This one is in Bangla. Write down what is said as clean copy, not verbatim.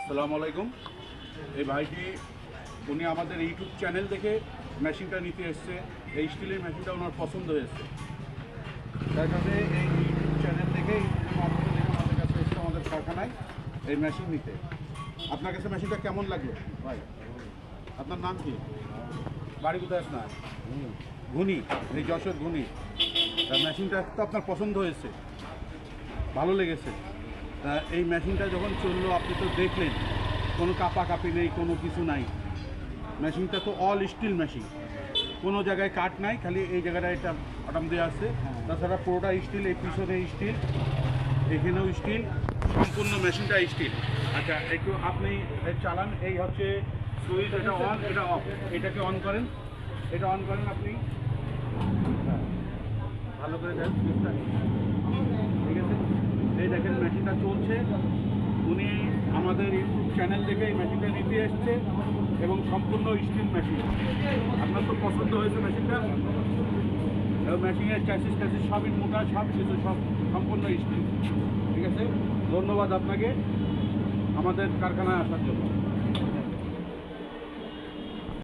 আসসালামু আলাইকুম। এই ভাইটি উনি আমাদের ইউটিউব চ্যানেল দেখে মেশিনটা নিতে এসছে। এই স্টিলের মেশিনটা ওনার পছন্দ হয়েছে, তার কাছে এই ইউটিউব চ্যানেল দেখেই আমাদের কাছে এসছে, আমাদের কারখানায় এই মেশিন নিতে। আপনার কাছে মেশিনটা কেমন লাগলো ভাই? আপনার নাম কি? বাড়ি কোথায় আপনার? ঘুনি, এই যশোর ঘুনি। মেশিনটা তো আপনার পছন্দ হয়েছে, ভালো লেগেছে। তা এই মেশিনটা যখন চললো আপনি তো দেখলেন, কোনো কাপাকাপি নেই, কোনো কিছু নাই। মেশিনটা তো অল স্টিল মেশিন, কোনো জায়গায় কাট নাই, খালি এই জায়গাটা এটা আটাম দেওয়া আছে। তাছাড়া পুরোটা স্টিল, এই পিছনে স্টিল, এখানেও স্টিল, সম্পূর্ণ মেশিনটা স্টিল। আচ্ছা, একটু আপনি চালান। এই হচ্ছে সুইচ, এটা অন, এটা অফ। এটাকে অন করেন, এটা অন করেন আপনি, ভালো করে দেন সুইচটা। ঠিক আছে, এই দেখেন মেশিনটা চলছে। উনি আমাদের ইউটিউব চ্যানেল দেখে এই মেশিনটা নিতে এসছে এবং সম্পূর্ণ স্টিল মেশিন। আপনার তো পছন্দ হয়েছে মেশিনটা, এবং মেশিনের চ্যাসিস সবই মোটা, সব কিছু সব সম্পূর্ণ স্টিল। ঠিক আছে, ধন্যবাদ আপনাকে আমাদের কারখানায় আসার জন্য।